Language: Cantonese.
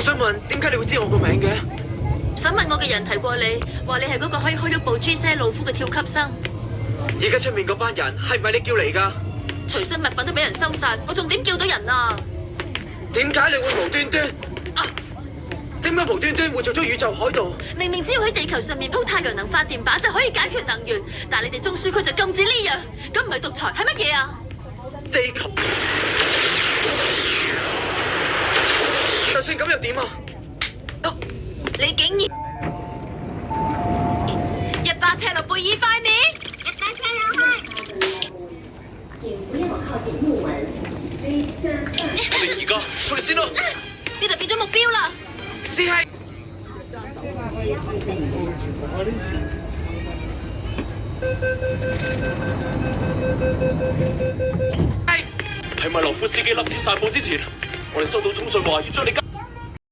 想問點解你會知我個名嘅？想問我嘅人提過你，話你係嗰個可以開喐部 G7 路夫嘅跳級生。而家出面嗰班人係咪你叫嚟㗎？隨身物品都俾人收晒，我仲點叫到人啊？點解你會無端端點解無端端會做咗宇宙海盜？明明只要喺地球上面鋪太陽能發電板就可以解決能源，但係你哋中樞區就禁止呢樣，咁唔係獨裁係乜嘢啊？地球，就算咁又點啊？你竟然一巴車落貝爾塊面，一巴車落去。請不要靠近木門。我哋而家出嚟先啦！呢度變咗目標啦！師兄，喺米羅夫斯基立即散步之前，我哋收到通訊話要將你交。